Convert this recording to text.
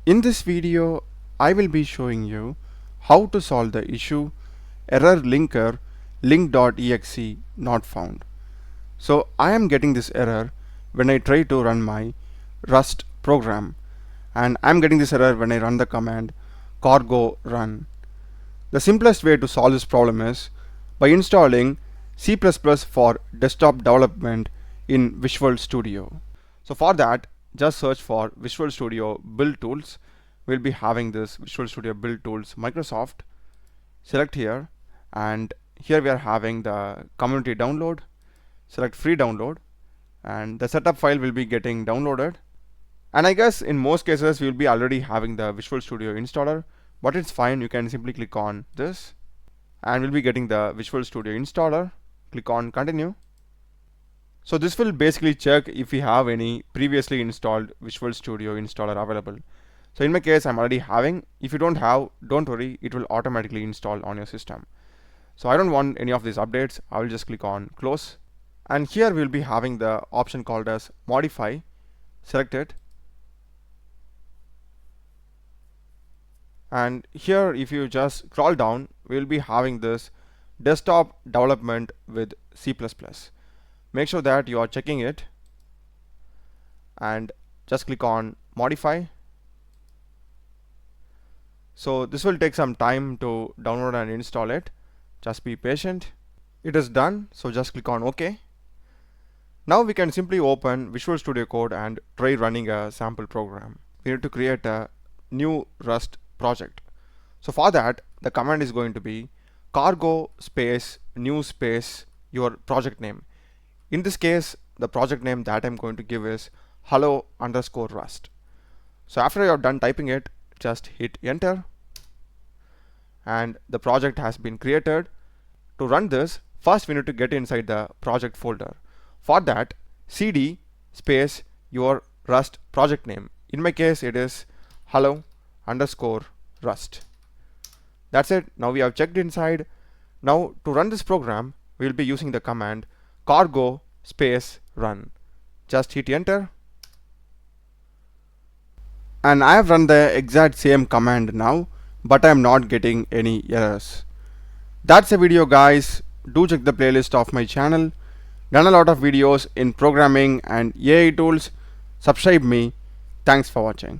In this video, I will be showing you how to solve the issue error linker link.exe not found. So I am getting this error when I try to run my Rust program, and I'm getting this error when I run the command cargo run. The simplest way to solve this problem is by installing C++ for desktop development in Visual Studio. So for that, just search for Visual Studio build tools. We'll be having this Visual Studio build tools Microsoft. Select here, and here we are having the community download. Select free download, and the setup file will be getting downloaded. And I guess in most cases we'll be already having the Visual Studio installer, but it's fine. You can simply click on this and we'll be getting the Visual Studio installer. Click on continue. So this will basically check if we have any previously installed Visual Studio installer available. So in my case, I'm already having. If you don't have, don't worry, it will automatically install on your system. So I don't want any of these updates. I will just click on close, and here we'll be having the option called as modify. Select it, and here if you just scroll down, we'll be having this desktop development with C++. Make sure that you are checking it and just click on modify. So this will take some time to download and install it. Just be patient. It is done, so just click on OK. Now we can simply open Visual Studio Code and try running a sample program. We need to create a new Rust project. So for that, the command is going to be cargo space new space your project name. In this case, the project name that I'm going to give is hello_rust. So after you're done typing it, just hit enter, and the project has been created. To run this, first we need to get inside the project folder. For that, cd space your Rust project name. In my case, it is hello_rust. That's it. Now we have checked inside. Now to run this program, we will be using the command cargo space run. Just hit enter, and I have run the exact same command now, but I am not getting any errors. That's the video, guys. Do check the playlist of my channel. Done a lot of videos in programming and AI tools. Subscribe me. Thanks for watching.